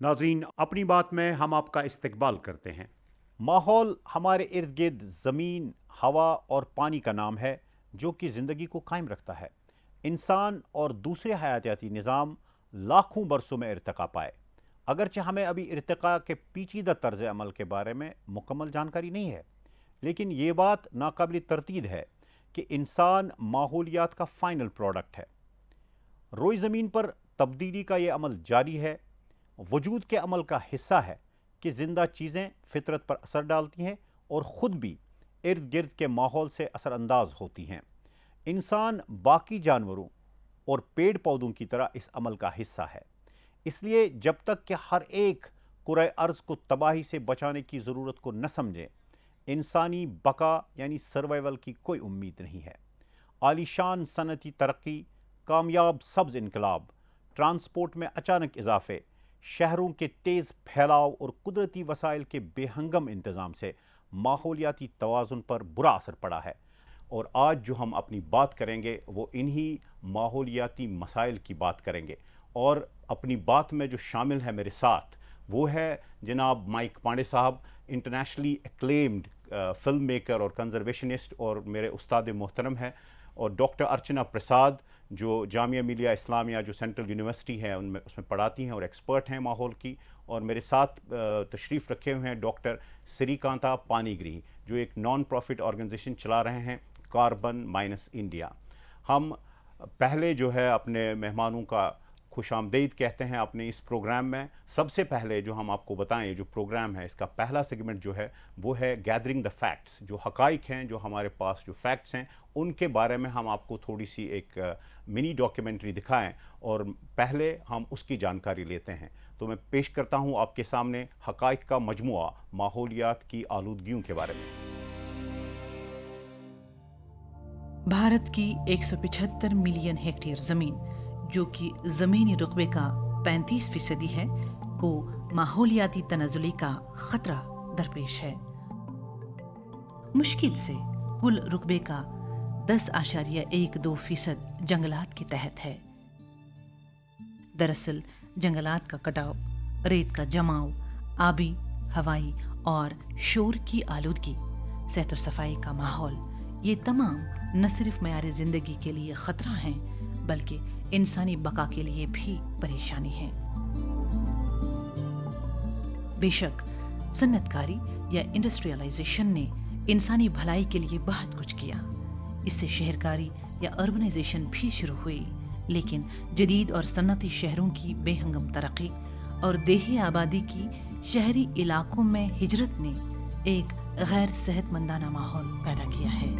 नाज़रीन, अपनी बात में हम आपका इस्तकबाल करते हैं। माहौल हमारे इर्द गिर्द ज़मीन, हवा और पानी का नाम है जो कि ज़िंदगी को कायम रखता है। इंसान और दूसरे हयातियाती निज़ाम लाखों बरसों में इर्तिका पाए। अगरचे हमें अभी इर्तिका के पेचीदा तर्ज अमल के बारे में मुकम्मल जानकारी नहीं है, लेकिन ये बात नाकाबिल तरदीद है कि इंसान माहौलियात का फ़ाइनल प्रोडक्ट है। रोई ज़मीन पर तब्दीली का ये अमल जारी है, वजूद के अमल का हिस्सा है कि ज़िंदा चीज़ें फितरत पर असर डालती हैं और ख़ुद भी इर्द गिर्द के माहौल से असरअंदाज होती हैं। इंसान बाकी जानवरों और पेड़ पौधों की तरह इस अमल का हिस्सा है। इसलिए जब तक कि हर एक कुरे अर्ज़ को तबाही से बचाने की ज़रूरत को न समझें, इंसानी बका यानी सर्वाइवल की कोई उम्मीद नहीं है। आलीशान सनती तरक्की, कामयाब सब्ज़ इनकलाब, ट्रांसपोर्ट में अचानक इजाफे, शहरों के तेज़ फैलाव और कुदरती वसाइल के बेहंगम इंतज़ाम से माहौलियाती तवाज़ुन पर बुरा असर पड़ा है। और आज जो हम अपनी बात करेंगे वो इन्हीं माहौलियाती मसाइल की बात करेंगे। और अपनी बात में जो शामिल है मेरे साथ वो है जनाब माइक पांडे साहब, इंटरनेशनली एक्लेम्ड फिल्म मेकर और कंजर्वेशनिस्ट और मेरे उस्ताद मोहतरम है, और डॉक्टर अर्चना प्रसाद जो जामिया मिलिया इस्लामिया जो सेंट्रल यूनिवर्सिटी है उनमें उसमें पढ़ाती हैं और एक्सपर्ट हैं माहौल की। और मेरे साथ तशरीफ़ रखे हुए हैं डॉक्टर श्रीकांता पानीग्री जो एक नॉन प्रॉफिट ऑर्गेनाइजेशन चला रहे हैं, कार्बन माइनस इंडिया। हम पहले जो है अपने मेहमानों का खुशामदीद कहते हैं अपने इस प्रोग्राम में। सबसे पहले जो हम आपको बताएं, जो प्रोग्राम है इसका पहला सेगमेंट जो है वो है गैदरिंग द फैक्ट्स, जो हकाइक हैं, जो हमारे पास जो फैक्ट्स हैं उनके बारे में हम आपको थोड़ी सी एक मिनी डॉक्यूमेंट्री दिखाएं और पहले हम उसकी जानकारी लेते हैं। तो मैं पेश करता हूं आपके सामने हकाइक का मजमुआ माहौलियात की आलूदगियों के बारे में। भारत की 175 मिलियन हेक्टेयर जमीन, जो कि ज़मीनी रुकबे का 35% है, को माहौलियाती तनाज़ुली का ख़तरा दरपेश है। मुश्किल से कुल रुकबे का 10.12% जंगलात के तहत है। दरअसल जंगलात का कटाव, रेत का जमाव, आबी, हवाई और शोर की आलूदगी, सेहत और सफाई का माहौल, ये तमाम न सिर्फ मयार ज़िंदगी के लिए ख़तरा हैं बल्कि इंसानी बका के लिए भी परेशानी है। बेशक सन्नतकारी या इंडस्ट्रियलाइजेशन ने इंसानी भलाई के लिए बहुत कुछ किया, इससे शहरकारी या अर्बनाइजेशन भी शुरू हुई, लेकिन जदीद और सन्नती शहरों की बेहंगम तरक्की और देही आबादी की शहरी इलाकों में हिजरत ने एक गैर सेहतमंदाना माहौल पैदा किया है।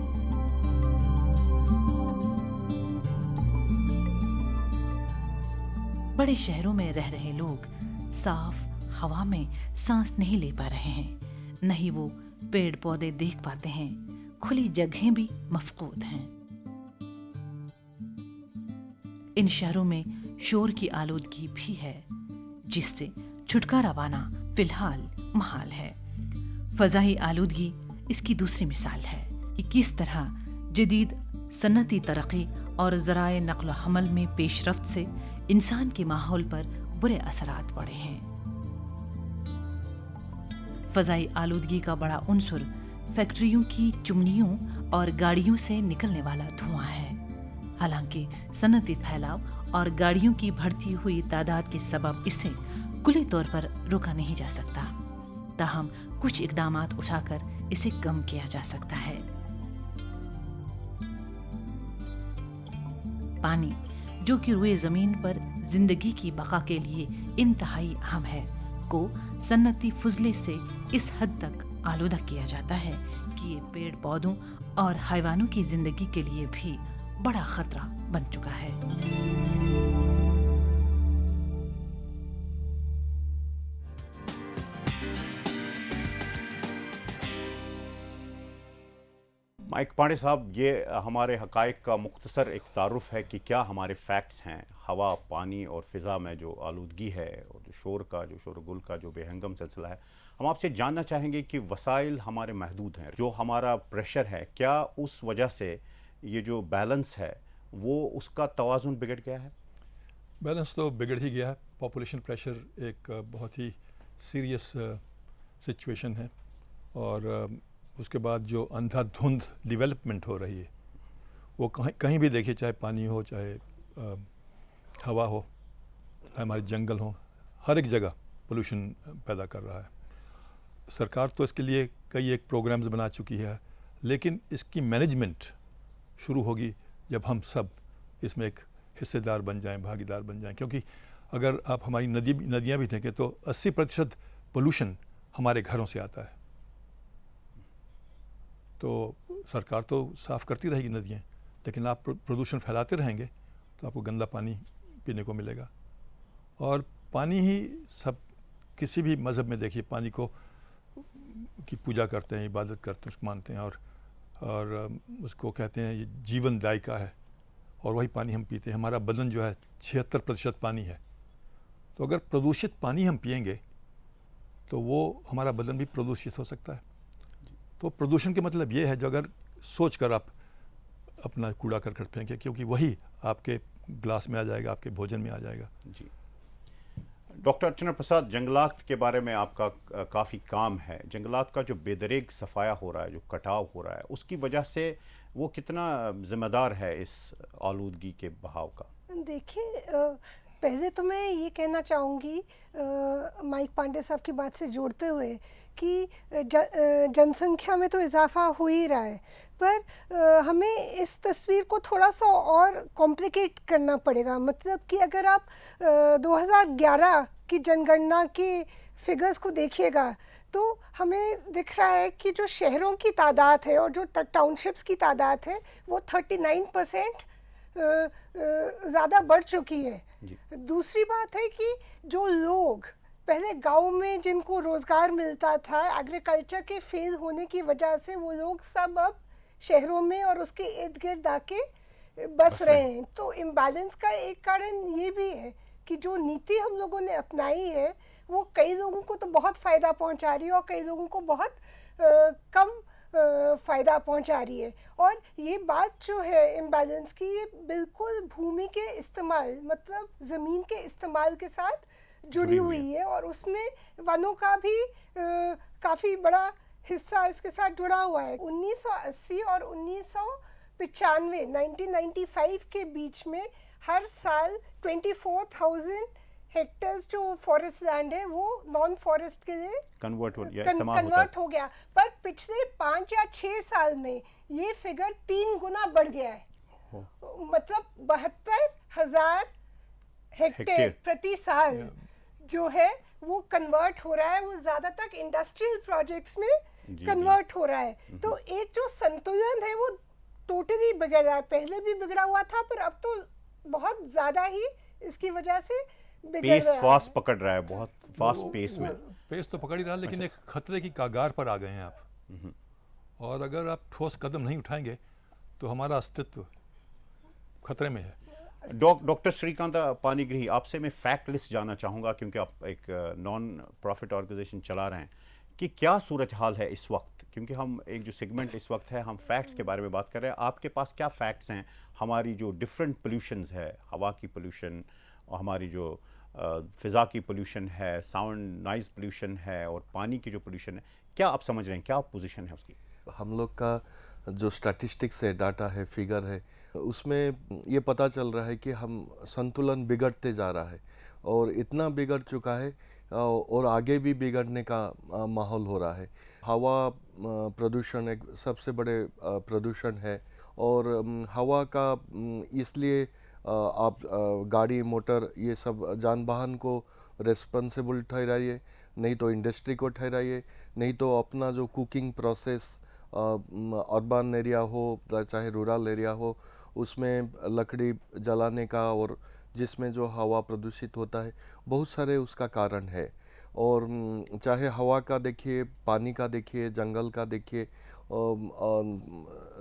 बड़े शहरों में रह रहे लोग साफ हवा में सांस नहीं ले पा रहे हैं, न ही वो पेड़ पौधे देख पाते हैं, खुली जगहें भी मफकूद हैं। इन शहरों में शोर की आलूदगी भी है, जिससे छुटकारा पाना फिलहाल महाल है। फज़ाई आलूदगी इसकी दूसरी मिसाल है कि किस तरह जदीद सन्नती तरक्की और ज़राए नक़्ल हमल में पेशरफ्त से इंसान के माहौल पर बुरे असरात पड़े हैं। फज़ाई आलूदगी का बड़ा उन्सुर फैक्ट्रियों की चिमनियों और गाड़ियों से निकलने वाला धुआं है। हालांकि सनती फैलाव और गाड़ियों की बढ़ती हुई तादाद के सबब इसे कुली तौर पर रोका नहीं जा सकता, ताहम कुछ इकदामात उठाकर इसे कम किया जा सकता है। पानी, जो कि रुए ज़मीन पर जिंदगी की बका के लिए इंतहाई अहम है, को सन्नती फुजले से इस हद तक आलूदा किया जाता है कि ये पेड़ पौधों और हैवानों की जिंदगी के लिए भी बड़ा खतरा बन चुका है। माइक पांडे साहब, ये हमारे हकाइक का मुख्तसर एक तारुफ है कि क्या हमारे फैक्ट्स हैं। हवा, पानी और फ़िज़ा में जो आलूदगी है और जो शोर गुल का जो बेहंगम सिलसिला है, हम आपसे जानना चाहेंगे कि वसाइल हमारे महदूद हैं, जो हमारा प्रेशर है, क्या उस वजह से ये जो बैलेंस है वो उसका तवाज़ुन बिगड़ गया है? बैलेंस तो बिगड़ ही गया है। पॉपुलेशन प्रेशर एक बहुत ही सीरियस सिचुएशन है, और उसके बाद जो अंधाधुंध डेवलपमेंट हो रही है वो कहीं भी देखिए, चाहे पानी हो, चाहे हवा हो, चाहे हमारे जंगल हो, हर एक जगह पोल्यूशन पैदा कर रहा है। सरकार तो इसके लिए कई एक प्रोग्राम्स बना चुकी है, लेकिन इसकी मैनेजमेंट शुरू होगी जब हम सब इसमें एक हिस्सेदार बन जाएं, भागीदार बन जाएं। क्योंकि अगर आप हमारी नदियाँ भी देखें तो 80% पोल्यूशन हमारे घरों से आता है। तो सरकार तो साफ़ करती रहेगी नदियाँ, लेकिन आप प्रदूषण फैलाते रहेंगे तो आपको गंदा पानी पीने को मिलेगा। और पानी ही सब, किसी भी मज़हब में देखिए पानी को की पूजा करते हैं, इबादत करते हैं, उसको मानते हैं, और उसको कहते हैं ये जीवनदायिका है, और वही पानी हम पीते हैं। हमारा बदन जो है 76% पानी है। तो अगर प्रदूषित पानी हम पिएंगे तो वो हमारा बदन भी प्रदूषित हो सकता है। तो प्रदूषण के मतलब ये है, जो अगर सोच कर आप अपना कूड़ा करकट फेंकें, क्योंकि वही आपके ग्लास में आ जाएगा, आपके भोजन में आ जाएगा। जी डॉक्टर अर्चना प्रसाद, जंगलात के बारे में आपका काफ़ी काम है। जंगलात का जो बेदरेग सफाया हो रहा है, जो कटाव हो रहा है, उसकी वजह से वो कितना जिम्मेदार है इस आलूदगी के बहाव का? देखिए, पहले तो मैं ये कहना चाहूँगी माइक पांडे साहब की बात से जोड़ते हुए कि जनसंख्या में तो इजाफा हो ही रहा है, पर हमें इस तस्वीर को थोड़ा सा और कॉम्प्लिकेट करना पड़ेगा। मतलब कि अगर आप 2011 की जनगणना के फिगर्स को देखिएगा तो हमें दिख रहा है कि जो शहरों की तादाद है और जो टाउनशिप्स की तादाद है वो 39% ज़्यादा बढ़ चुकी है। दूसरी बात है कि जो लोग पहले गांव में जिनको रोज़गार मिलता था, एग्रीकल्चर के फेल होने की वजह से वो लोग सब अब शहरों में और उसके इर्द गिर्द आके बस रहे हैं। तो इम्बैलेंस का एक कारण ये भी है कि जो नीति हम लोगों ने अपनाई है वो कई लोगों को तो बहुत फ़ायदा पहुंचा रही है और कई लोगों को बहुत कम फ़ायदा पहुंचा रही है। और ये बात जो है इम्बैलेंस की, ये बिल्कुल भूमि के इस्तेमाल, मतलब ज़मीन के इस्तेमाल के साथ जुड़ी हुई है, और उसमें वनों का भी काफ़ी बड़ा हिस्सा इसके साथ जुड़ा हुआ है। 1980 और 1995 1995 के बीच में हर साल 24,000 हेक्टेयर्स जो फॉरेस्ट लैंड है वो नॉन फॉरेस्ट के लिए कन्वर्ट हो गया। पर पिछले 5 या 6 साल में ये फिगर 3 गुना बढ़ गया है। मतलब 72,000 हेक्टेयर प्रति साल जो है वो कन्वर्ट हो रहा है, वो ज़्यादातर इंडस्ट्रियल प्रोजेक्ट्स में कन्वर्ट हो रहा है। तो एक जो संतुलन है वो टोटली बिगड़ रहा है। पहले भी बिगड़ा हुआ था, पर अब तो बहुत ज़्यादा ही इसकी वजह से पेस फास्ट पकड़ रहा है, बहुत फास्ट पेस में पेस तो पकड़ ही रहा है, लेकिन एक खतरे की कागार पर आ गए हैं आप। और अगर आप ठोस कदम नहीं उठाएंगे तो हमारा अस्तित्व खतरे में है। डॉक्टर श्रीकांत पानीग्रही, आपसे मैं फैक्ट लिस्ट जानना चाहूँगा, क्योंकि आप एक नॉन प्रॉफिट ऑर्गेनाइजेशन चला रहे हैं, कि क्या सूरत हाल है इस वक्त। क्योंकि हम एक जो सेगमेंट इस वक्त है, हम फैक्ट्स के बारे में बात कर रहे हैं। आपके पास क्या फैक्ट्स हैं हमारी जो डिफरेंट पोल्यूशंस है, हवा की पोल्यूशन और हमारी जो फ़िज़ा की पोल्यूशन है, साउंड नॉइज़ पोल्यूशन है, और पानी की जो पोल्यूशन है, क्या आप समझ रहे हैं, क्या पोजीशन है उसकी? हम लोग का जो स्टैटिस्टिक्स है, डाटा है, फिगर है, उसमें ये पता चल रहा है कि हम संतुलन बिगड़ते जा रहा है, और इतना बिगड़ चुका है और आगे भी बिगड़ने का माहौल हो रहा है। हवा प्रदूषण एक सबसे बड़े प्रदूषण है, और हवा का इसलिए आप गाड़ी मोटर ये सब जान वाहन को रेस्पॉन्सिबल ठहराइए, नहीं तो इंडस्ट्री को ठहराइए, नहीं तो अपना जो कुकिंग प्रोसेस अर्बन एरिया हो चाहे रूरल एरिया हो, उसमें लकड़ी जलाने का और जिसमें जो हवा प्रदूषित होता है, बहुत सारे उसका कारण है। और चाहे हवा का देखिए, पानी का देखिए, जंगल का देखिए,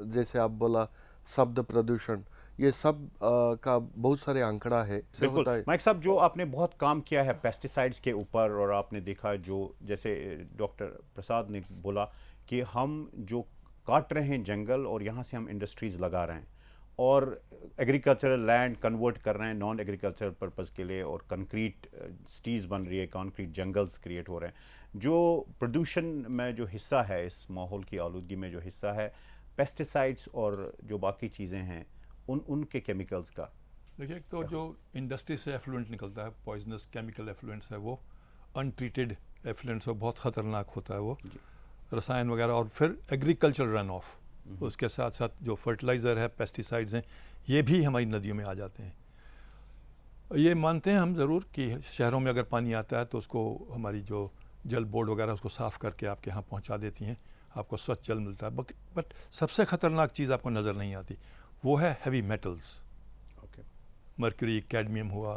जैसे आप बोला शब्द प्रदूषण, ये सब का बहुत सारे आंकड़ा है। बिल्कुल माइक साहब, जो आपने बहुत काम किया है पेस्टिसाइड्स के ऊपर, और आपने देखा जो जैसे डॉक्टर प्रसाद ने बोला कि हम जो काट रहे हैं जंगल और यहाँ से हम इंडस्ट्रीज़ लगा रहे हैं, और एग्रीकल्चरल लैंड कन्वर्ट कर रहे हैं नॉन एग्रीकल्चरल पर्पज़ के लिए, और कंक्रीट सिटीज़ बन रही है, कंक्रीट जंगल्स क्रिएट हो रहे हैं। जो प्रदूषण में जो हिस्सा है, इस माहौल की आलूदगी में जो हिस्सा है, पेस्टिसाइड्स और जो बाकी चीज़ें हैं उनके केमिकल्स का। देखिए, एक तो जो इंडस्ट्री से एफ्लुएंट निकलता है, पॉइजनस केमिकल एफ्लुएंट्स है, वो अनट्रीटेड एफ्लुएंट्स है, बहुत ख़तरनाक होता है वो, रसायन वगैरह। और फिर एग्रीकल्चर रन ऑफ, उसके साथ साथ जो फर्टिलाइज़र है, पेस्टिसाइड्स हैं, ये भी हमारी नदियों में आ जाते हैं। ये मानते हैं हम ज़रूर कि शहरों में अगर पानी आता है तो उसको हमारी जो जल बोर्ड वगैरह उसको साफ़ करके आपके यहाँ पहुँचा देती हैं, आपको स्वच्छ जल मिलता है। बट सबसे ख़तरनाक चीज़ आपको नज़र नहीं आती, वो है हैवी मेटल्स। मर्क्यूरी, कैडमियम हुआ,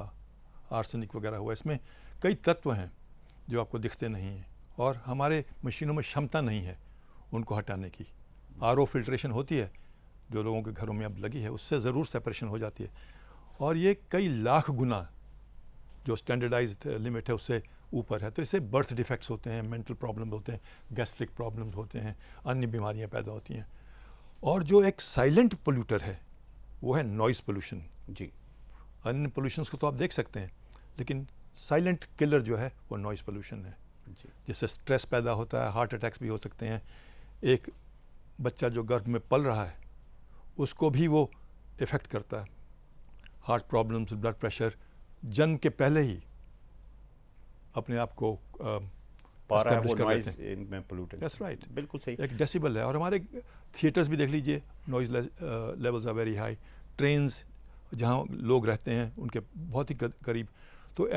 आर्सेनिक वगैरह हुआ, इसमें कई तत्व हैं जो आपको दिखते नहीं हैं, और हमारे मशीनों में क्षमता नहीं है उनको हटाने की। आरओ फिल्ट्रेशन होती है जो लोगों के घरों में अब लगी है, उससे ज़रूर सेपरेशन हो जाती है, और ये कई लाख गुना जो स्टैंडर्डाइज्ड लिमिट है उससे ऊपर है। तो इससे बर्थ डिफेक्ट्स होते हैं, मेंटल प्रॉब्लम होते हैं, गैस्ट्रिक प्रॉब्लम्स होते हैं, अन्य बीमारियां पैदा होती हैं। और जो एक साइलेंट पोल्यूटर है वो है नॉइज़ पोल्यूशन। जी, अन्य पोल्यूशंस को तो आप देख सकते हैं, लेकिन साइलेंट किलर जो है वो नॉइज़ पोल्यूशन है, जिससे स्ट्रेस पैदा होता है, हार्ट अटैक्स भी हो सकते हैं। एक बच्चा जो गर्भ में पल रहा है उसको भी वो इफ़ेक्ट करता है, हार्ट प्रॉब्लम्स, ब्लड प्रेशर, जन्म के पहले ही अपने आप को establish कर लेते हैं इनमें पोल्यूटेंट। दैट्स राइट, बिल्कुल सही। एक डेसिबल है। और हमारे थिएटर्स भी देख लीजिए, noise levels are very high. Trains जहाँ लोग रहते हैं उनके बहुत ही करीब, तो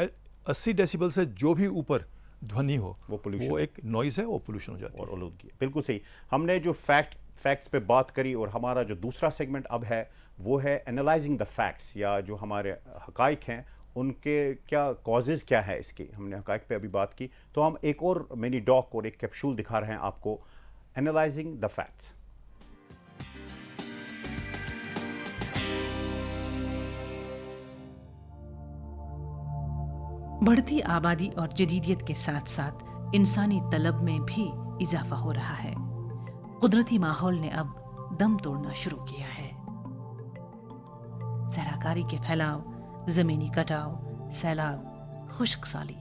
80 डेसिबल से जो भी ऊपर ध्वनि हो वो एक नॉइज़ है, वो पोल्यूशन हो जाती है और आलूदगी। बिल्कुल सही। हमने जो फैक्ट्स पे बात करी, और हमारा जो दूसरा सेगमेंट अब है वो है एनालाइजिंग द फैक्ट्स, या जो हमारे हकाइक हैं उनके क्या कॉजेज़ क्या है इसके। हमने हकाइक पे अभी बात की, तो हम एक और मिनी डॉक और एक कैप्सूल दिखा रहे हैं आपको, एनालाइजिंग द फैक्ट्स। बढ़ती आबादी और जदीदियत के साथ साथ इंसानी तलब में भी इजाफा हो रहा है। कुदरती माहौल ने अब दम तोड़ना शुरू किया है। सहराकारी के फैलाव, जमीनी कटाव, सैलाब, खुश्कसाली,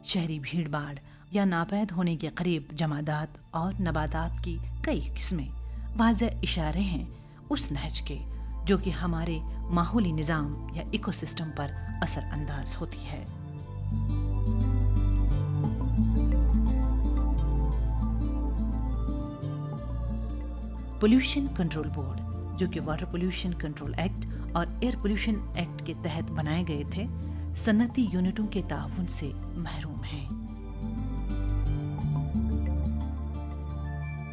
शहरी भीड़ भाड़ या नापैद होने के करीब जमादात और नबातात की कई किस्में वाज़ेह इशारे हैं उस नहज के जो कि हमारे माहौली निज़ाम या इकोसिस्टम पर असर अंदाज होती है। पोल्यूशन कंट्रोल बोर्ड, जो कि वाटर पोल्यूशन कंट्रोल एक्ट और एयर पोल्यूशन एक्ट के तहत बनाए गए थे, सन्नती यूनिटों के ताउन से महरूम हैं।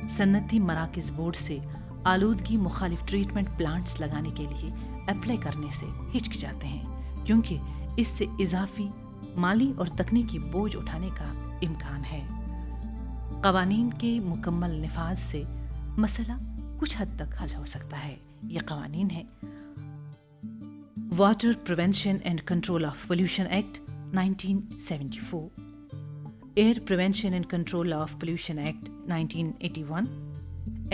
सन्नती मराकज़ बोर्ड से आलूदगी मुखालिफ ट्रीटमेंट प्लांट्स लगाने के लिए अप्लाई करने से हिचकिचाते हैं, क्योंकि इससे इजाफी माली और तकनीकी बोझ उठाने का इम्कान है। कवानीन के मुकम्मल निफाज से मसला कुछ हद तक हल हो सकता है। ये कवानीन है water prevention and control of pollution act 1974, air prevention and control of pollution act 1981,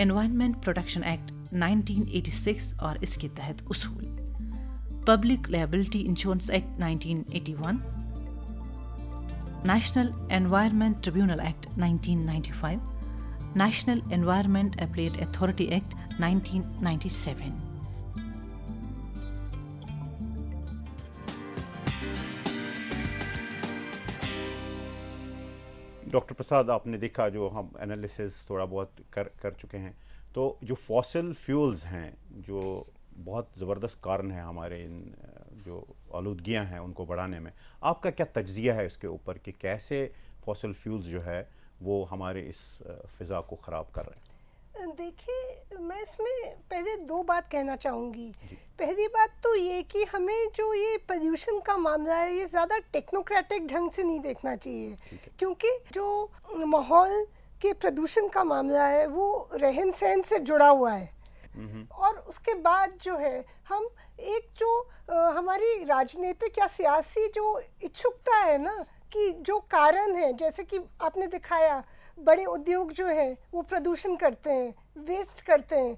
environment protection act 1986 और इसके तहत उसूल, public liability insurance act 1981, national environment tribunal act 1995, national environment appellate authority act 1997। Doctor Prasad, आपने देखा, जो हम analysis थोड़ा बहुत कर चुके हैं, तो जो फॉसिल फ्यूल्स हैं जो बहुत ज़बरदस्त कारण है हमारे इन जो आलूदगियाँ हैं उनको बढ़ाने में, आपका क्या तज्ज़िया है इसके ऊपर कि कैसे फॉसिल फ्यूल्स जो है वो हमारे इस फ़िज़ा को ख़राब कर रहे हैं? देखिए, मैं इसमें पहले दो बात कहना चाहूँगी। पहली बात तो ये कि हमें जो ये पोल्यूशन का मामला है ये ज़्यादा टेक्नोक्रेटिक ढंग से नहीं देखना चाहिए, क्योंकि जो माहौल के प्रदूषण का मामला है वो रहन सहन से जुड़ा हुआ है। और उसके बाद जो है हम एक जो हमारी राजनीतिक या सियासी जो इच्छुकता है ना, कि जो कारण है, जैसे कि आपने दिखाया, बड़े उद्योग जो हैं वो प्रदूषण करते हैं, वेस्ट करते हैं।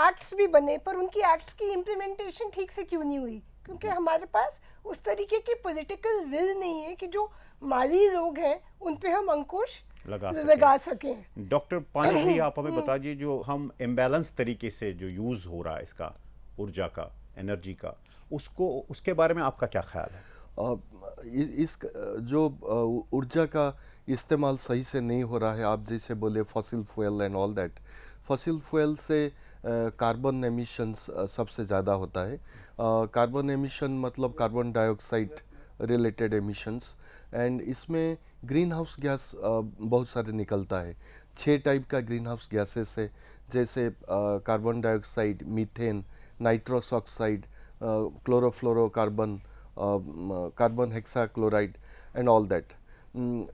एक्ट्स भी बने, पर उनकी एक्ट्स की इम्प्लीमेंटेशन ठीक से क्यों नहीं हुई? क्योंकि हमारे पास उस तरीके की पॉलिटिकल विल नहीं है कि जो माली लोग हैं उन पे हम अंकुश लगा सकें। डॉक्टर पानीग्री, आप हमें बताइए, जो हम इम्बैलेंस तरीके से जो यूज़ हो रहा है इसका, ऊर्जा का, एनर्जी का, उसके बारे में आपका क्या ख्याल है? इस जो ऊर्जा का इस्तेमाल सही से नहीं हो रहा है, आप जैसे बोले fossil fuel and all that, fossil fuel से कार्बन एमिशंस सबसे ज़्यादा होता है। कार्बन एमिशन मतलब carbon dioxide related emissions, and इसमें ग्रीन हाउस गैस बहुत सारे निकलता है। 6 टाइप का ग्रीन हाउस गैसेस है, जैसे carbon dioxide, methane, nitrous oxide, chlorofluorocarbon, carbon hexachloride and all that.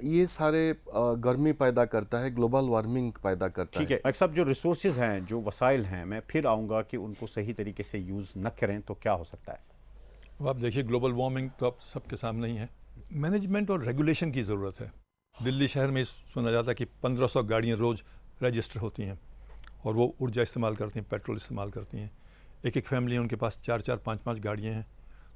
ये सारे गर्मी पैदा करता है, ग्लोबल वार्मिंग पैदा करता है। ठीक है डॉक्टर साहब, जो रिसोर्सेज हैं, जो वसाइल हैं, मैं फिर आऊँगा कि उनको सही तरीके से यूज़ न करें तो क्या हो सकता है? अब आप देखिए, ग्लोबल वार्मिंग तो अब सबके सामने ही है। मैनेजमेंट और रेगुलेशन की ज़रूरत है। दिल्ली शहर में सुना जाता है कि 1500 गाड़ियाँ रोज़ रजिस्टर होती हैं और वो ऊर्जा इस्तेमाल करती हैं, पेट्रोल इस्तेमाल करती हैं। एक एक फैमिली है, उनके पास 4-4, 5-5 गाड़ियाँ हैं।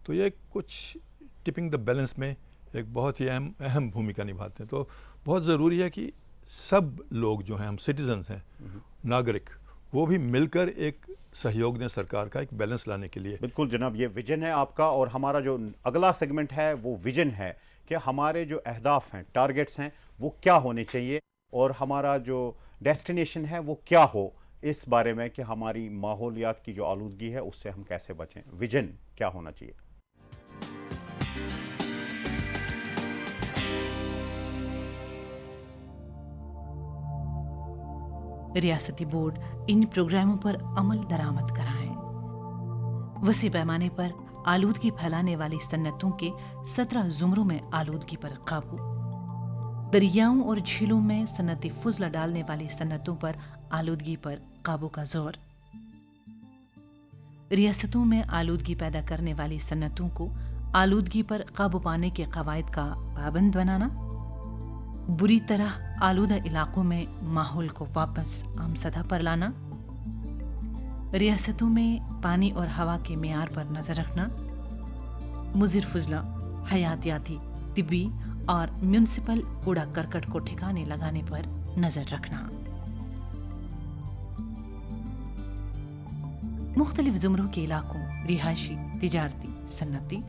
तो ये कुछ टिपिंग द बैलेंस में एक बहुत ही अहम भूमिका निभाते हैं। तो बहुत ज़रूरी है कि सब लोग जो हैं, हम सिटीजन्स हैं, नागरिक, वो भी मिलकर एक सहयोग दें सरकार का, एक बैलेंस लाने के लिए। बिल्कुल जनाब, ये विजन है आपका, और हमारा जो अगला सेगमेंट है वो विजन है कि हमारे जो अहदाफ हैं, टारगेट्स हैं, वो क्या होने चाहिए, और हमारा जो डेस्टिनेशन है वो क्या हो, इस बारे में कि हमारी माहौलियात की जो आलूदगी है उससे हम कैसे बचें। विजन क्या होना चाहिए? रियासती बोर्ड इन प्रोग्रामों पर अमल दरामद कराएं। वसी पैमाने पर आलूदगी फैलाने वाली सन्नतों के 17 जुमरों में आलूदगी पर काबू। दरियाओं और झीलों में सन्नती फुजला डालने वाली सन्नतों पर आलूदगी पर काबू का जोर। रियासतों में आलूदगी पैदा करने वाली सन्नतों को आलूदगी पर काबू पाने के कवायद का पाबंद बनाना। बुरी तरह आलूदा इलाकों में माहौल को वापस आम सतह पर लाना। रियासतों में पानी और हवा के मेयार पर नजर रखना। मुजिर फुजला, हयातियाती, तिब्बी और म्यूनिसिपल कूड़ा करकट को ठिकाने लगाने पर नजर रखना। मुख्तलिफ जुमरों के इलाकों, रिहायशी, तिजारती, सन्नती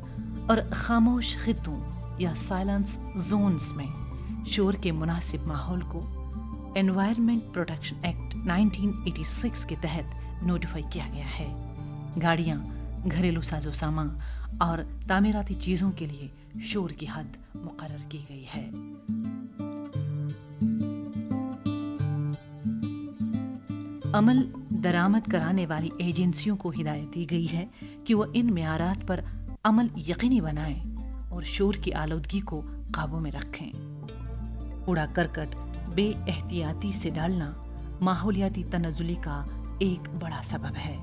और खामोश खित्तों या साइलेंस जोन्स में शोर के मुनासिब माहौल को एनवायरनमेंट प्रोटेक्शन एक्ट 1986 के तहत नोटिफाई किया गया है। गाड़ियां, घरेलू साजो सामान और तामीराती चीजों के लिए शोर की हद मुकर्रर की गई है। अमल दरामद कराने वाली एजेंसियों को हिदायत दी गई है कि वह इन मेयारात पर अमल यकीनी बनाएं और शोर की आलूदगी को काबू में रखें। कूड़ा करकट बेएहतियाती से डालना माहौलियाती तनज़ुली का एक बड़ा सबब है।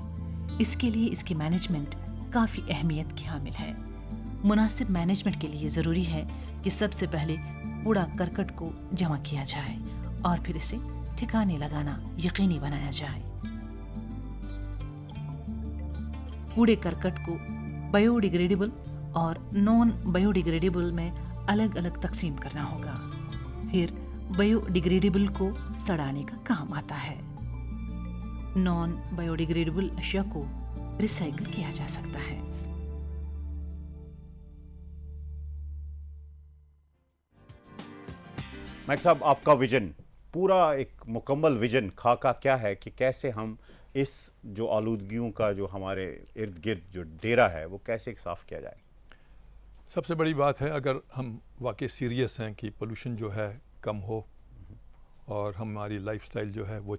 इसके लिए इसकी मैनेजमेंट काफ़ी अहमियत की हामिल है। मुनासिब मैनेजमेंट के लिए ज़रूरी है कि सबसे पहले कूड़ा करकट को जमा किया जाए और फिर इसे ठिकाने लगाना यकीनी बनाया जाए। कूड़े करकट को बायोडिग्रेडेबल और नॉन बायोडिग्रेडेबल में अलग अलग तकसीम करना होगा। फिर बायोडिग्रेडेबल को सड़ाने का काम आता है। नॉन बायोडिग्रेडेबल अशिया को रिसाइकिल किया जा सकता है। मैक साहब, आपका विजन, पूरा एक मुकम्मल विजन खाका क्या है कि कैसे हम इस जो आलूदगियों का जो हमारे इर्द गिर्द जो डेरा है वो कैसे साफ़ किया जाए? सबसे बड़ी बात है, अगर हम वाकई सीरियस हैं कि पोल्यूशन जो है कम हो और हमारी लाइफस्टाइल जो है वो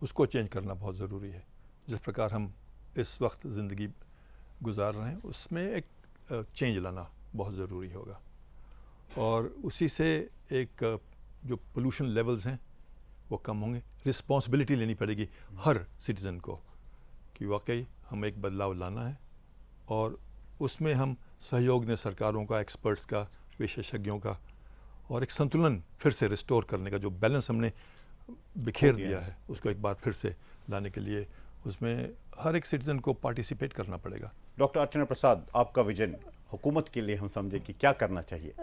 उसको चेंज करना बहुत ज़रूरी है। जिस प्रकार हम इस वक्त ज़िंदगी गुजार रहे हैं उसमें एक चेंज लाना बहुत ज़रूरी होगा, और उसी से एक जो पोल्यूशन लेवल्स हैं वो कम होंगे। रिस्पॉन्सिबिलिटी लेनी पड़ेगी हर सिटीज़न को कि वाकई हमें एक बदलाव लाना है, और उसमें हम सहयोग ने सरकारों का, एक्सपर्ट्स का, विशेषज्ञों का, और एक संतुलन फिर से रिस्टोर करने का, जो बैलेंस हमने बिखेर दिया है उसको एक बार फिर से लाने के लिए, उसमें हर एक सिटीज़न को पार्टिसिपेट करना पड़ेगा। डॉक्टर अर्चना प्रसाद, आपका विजन हुकूमत के लिए हम समझे कि क्या करना चाहिए?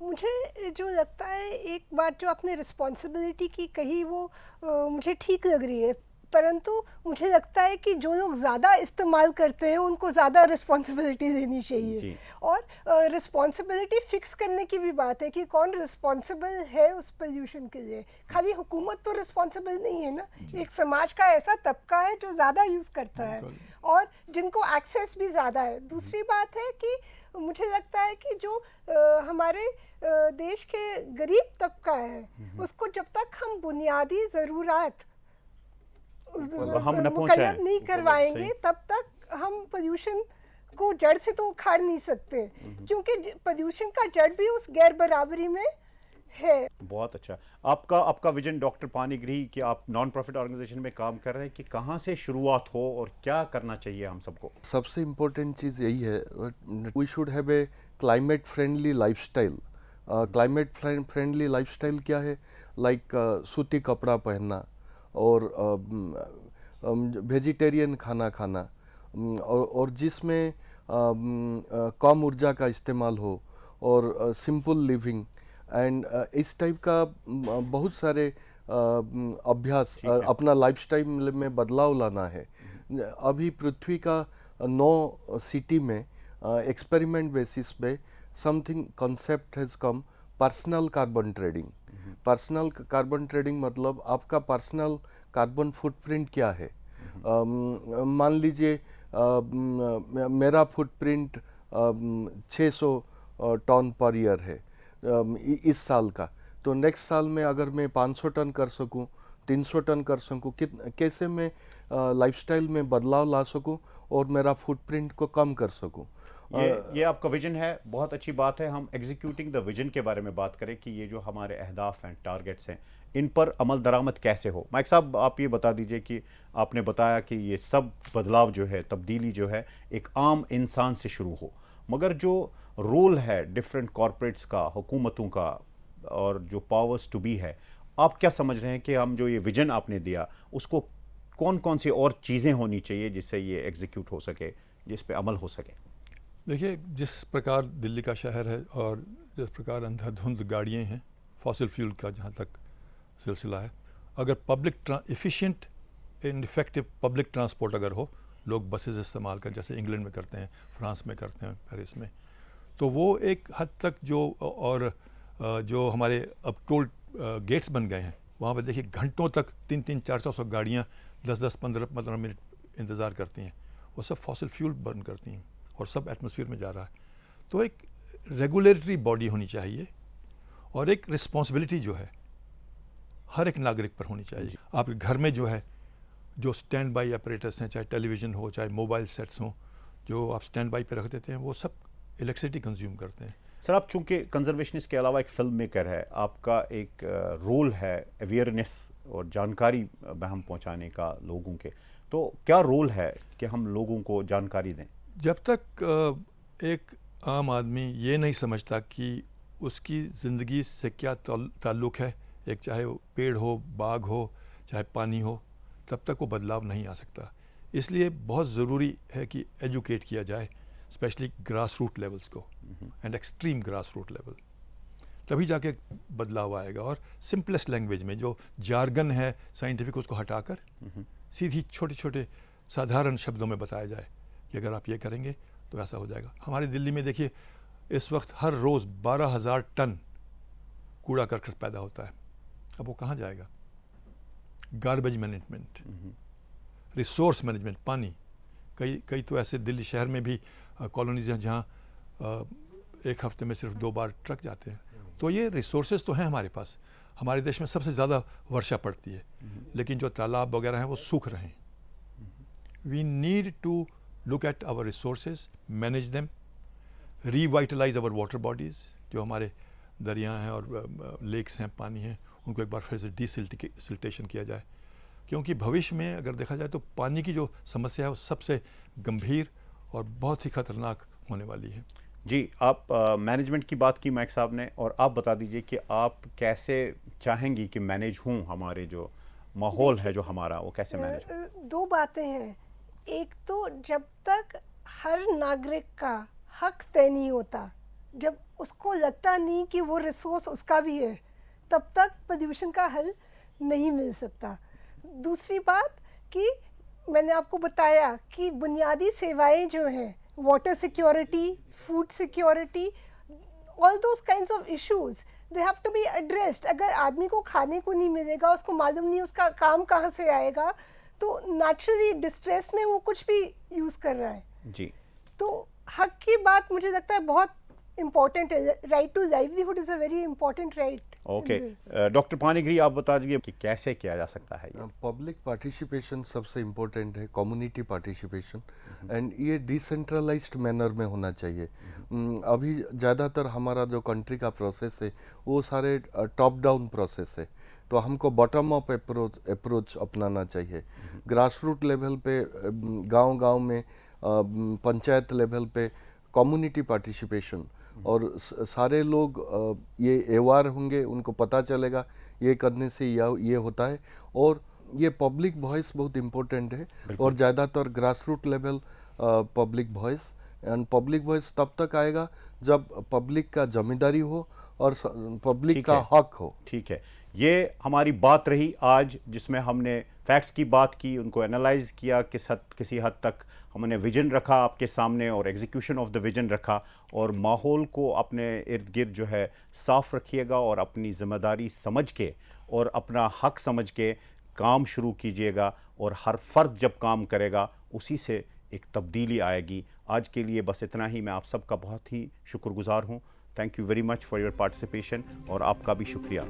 मुझे जो लगता है, एक बात जो आपने रिस्पॉन्सिबिलिटी की कही वो मुझे ठीक लग रही है, परंतु मुझे लगता है कि जो लोग ज़्यादा इस्तेमाल करते हैं उनको ज़्यादा रिस्पॉन्सिबिलिटी देनी चाहिए। और रिस्पॉन्सिबिलिटी फिक्स करने की भी बात है कि कौन रिस्पॉन्सिबल है उस पोल्यूशन के लिए। खाली हुकूमत तो रिस्पॉन्सिबल नहीं है ना, एक समाज का ऐसा तबका है जो ज़्यादा यूज़ करता है और जिनको एक्सेस भी ज़्यादा है। दूसरी बात है कि मुझे लगता है कि जो हमारे देश के गरीब तबका है उसको जब तक हम बुनियादी ज़रूरत मुकम्मल नहीं करवाएंगे तब तक हम पोल्यूशन को जड़ से तो उखाड़ नहीं सकते, क्योंकि पोल्यूशन का जड़ भी उस गैर बराबरी में है। बहुत अच्छा। आपका विजन डॉक्टर पानीगृही कि आप नॉन प्रॉफिट ऑर्गेनाइजेशन में काम कर रहे हैं, कि कहाँ से शुरुआत हो और क्या करना चाहिए हम सबको? सबसे इम्पोर्टेंट चीज़ यही है, we should have a climate friendly lifestyle. Climate friendly lifestyle क्या है? लाइक सूती कपड़ा पहनना और वेजिटेरियन खाना खाना, और जिसमें कम ऊर्जा का इस्तेमाल हो और सिंपल लिविंग एंड इस टाइप का बहुत सारे अभ्यास अपना लाइफस्टाइल में बदलाव लाना है। अभी पृथ्वी का 9 सिटी में एक्सपेरिमेंट बेसिस पे something concept has come, personal carbon trading. Personal carbon trading मतलब आपका पर्सनल कार्बन फुटप्रिंट क्या है। मान लीजिए मेरा फुटप्रिंट 600 टन पर ईयर है इस साल का, तो नेक्स्ट साल में अगर मैं 500 टन कर सकूं, 300 टन कर सकूं, कैसे मैं लाइफस्टाइल में बदलाव ला सकूं और मेरा फुटप्रिंट को कम कर सकूं। ये आपका विजन है, बहुत अच्छी बात है। हम एग्जीक्यूटिंग द विजन के बारे में बात करें कि ये जो हमारे अहदाफ हैं, टारगेट्स हैं, इन पर अमल दरामद कैसे हो। माइक साहब, आप ये बता दीजिए कि आपने बताया कि ये सब बदलाव जो है, तब्दीली जो है, एक आम इंसान से शुरू हो, मगर जो रोल है डिफरेंट कॉरपोरेट्स का, हुकूमतों का, और जो पावर्स टू बी है, आप क्या समझ रहे हैं कि हम जो ये विजन आपने दिया उसको कौन कौन सी और चीज़ें होनी चाहिए जिससे ये एग्जीक्यूट हो सके, जिस पे अमल हो सके? देखिए, जिस प्रकार दिल्ली का शहर है और जिस प्रकार अंधाधुंध गाड़ियाँ हैं, फॉसिल फ्यूल का जहाँ तक सिलसिला है, अगर public efficient and effective public transport अगर हो, लोग बसेस इस्तेमाल करें जैसे इंग्लैंड में करते हैं, फ्रांस में करते हैं, पेरिस में, तो वो एक हद तक जो हमारे अब टोल गेट्स बन गए हैं, वहाँ पर देखिए घंटों तक 300-400 गाड़ियाँ 10-10, 15-15 मिनट इंतज़ार करती हैं। वो सब फॉसिल फ्यूल बर्न करती हैं और सब एटमॉस्फेयर में जा रहा है। तो एक रेगुलेटरी बॉडी होनी चाहिए और एक रिस्पॉन्सिबिलिटी जो है हर एक नागरिक पर होनी चाहिए। आपके घर में जो है, जो स्टैंड बाई ऑपरेटर्स हैं, चाहे टेलीविज़न हो, चाहे मोबाइल सेट्स हों, जो आप स्टैंड बाई पे रख देते हैं, वो सब इलेक्ट्रिसिटी कंज्यूम करते हैं। सर, आप चूंकि कंजर्वेशनिस्ट के अलावा एक फिल्म मेकर है, आपका एक रोल है अवेयरनेस और जानकारी बहम पहुंचाने का लोगों के, तो क्या रोल है कि हम लोगों को जानकारी दें? जब तक एक आम आदमी ये नहीं समझता कि उसकी ज़िंदगी से क्या ताल्लुक़ है, एक चाहे वो पेड़ हो, बाग हो, चाहे पानी हो, तब तक वो बदलाव नहीं आ सकता। इसलिए बहुत ज़रूरी है कि एजुकेट किया जाए, स्पेशली ग्रास रूट लेवल्स को and extreme grass root level, तभी जाके बदलाव आएगा। और सिंपलेस्ट लैंग्वेज में जो जार्गन है साइंटिफिक, उसको हटाकर सीधी छोटे छोटे साधारण शब्दों में बताया जाए कि अगर आप ये करेंगे तो ऐसा हो जाएगा। हमारी दिल्ली में देखिए, इस वक्त हर रोज़ 12,000 टन कूड़ा करकट पैदा होता है। अब वो कहाँ जाएगा? गार्बेज मैनेजमेंट, रिसोर्स मैनेजमेंट, पानी, कई तो ऐसे दिल्ली शहर में भी कॉलोनीज हैं जहाँ एक हफ्ते में सिर्फ 2 बार ट्रक जाते हैं। तो ये रिसोर्सेज तो हैं हमारे पास। हमारे देश में सबसे ज़्यादा वर्षा पड़ती है, लेकिन जो तालाब वगैरह हैं वो सूख रहे हैं। We need to look at our resources, manage them, revitalize our water bodies, जो हमारे दरिया हैं और लेक्स हैं, पानी हैं, उनको एक बार फिर से डिसिल्टेशन किया जाए, क्योंकि भविष्य में अगर देखा जाए तो पानी की जो समस्या है वो सबसे गंभीर और बहुत ही खतरनाक होने वाली है। जी, आप मैनेजमेंट की बात की माइक साहब ने, और आप बता दीजिए कि आप कैसे चाहेंगी कि मैनेज हों हमारे जो माहौल है जो हमारा, वो कैसे मैनेज? दो बातें हैं। एक तो जब तक हर नागरिक का हक तय नहीं होता, जब उसको लगता नहीं कि वो रिसोर्स उसका भी है, तब तक पोल्यूशन का हल नहीं मिल सकता। दूसरी बात कि मैंने आपको बताया कि बुनियादी सेवाएं जो हैं, water security, food security, all those kinds of issues they have to be addressed. अगर आदमी को खाने को नहीं मिलेगा, उसको मालूम नहीं उसका काम कहाँ से आएगा, तो नेचुरली डिस्ट्रेस में वो कुछ भी यूज़ कर रहा है। जी, तो हक की बात मुझे लगता है बहुत इम्पोर्टेंट है। Right to livelihood is a very important right. Okay. Doctor Panigrahi, आप बता दीजिए कि कैसे किया जा सकता है ये? पब्लिक पार्टिसिपेशन सबसे इम्पोर्टेंट है, कम्युनिटी पार्टिसिपेशन, एंड ये डिसेंट्रलाइज्ड मैनर में होना चाहिए। अभी ज़्यादातर हमारा जो कंट्री का प्रोसेस है वो सारे टॉप डाउन प्रोसेस है, तो हमको बॉटम अप अप्रोच अपनाना चाहिए। ग्रास रूट लेवल पे, गांव-गांव में, पंचायत लेवल पे कम्युनिटी पार्टिसिपेशन, और सारे लोग ये अवेयर होंगे, उनको पता चलेगा ये करने से ये होता है। और ये पब्लिक वॉइस बहुत इम्पोर्टेंट है, और ज़्यादातर grass root level public voice, and public voice तब तक आएगा जब पब्लिक का जिम्मेदारी हो और पब्लिक का हक हो। ठीक है, ये हमारी बात रही आज, जिसमें हमने फैक्ट्स की बात की, उनको एनालाइज किया, किसी हद तक हमने विजन रखा आपके सामने और एग्जीक्यूशन ऑफ द विजन रखा। और माहौल को अपने इर्द गिर्द जो है साफ़ रखिएगा, और अपनी ज़िम्मेदारी समझ के और अपना हक समझ के काम शुरू कीजिएगा, और हर फ़र्द जब काम करेगा उसी से एक तब्दीली आएगी। आज के लिए बस इतना ही। मैं आप सबका बहुत ही शुक्रगुज़ार हूँ। Thank you very much for your participation, और आपका भी शुक्रिया।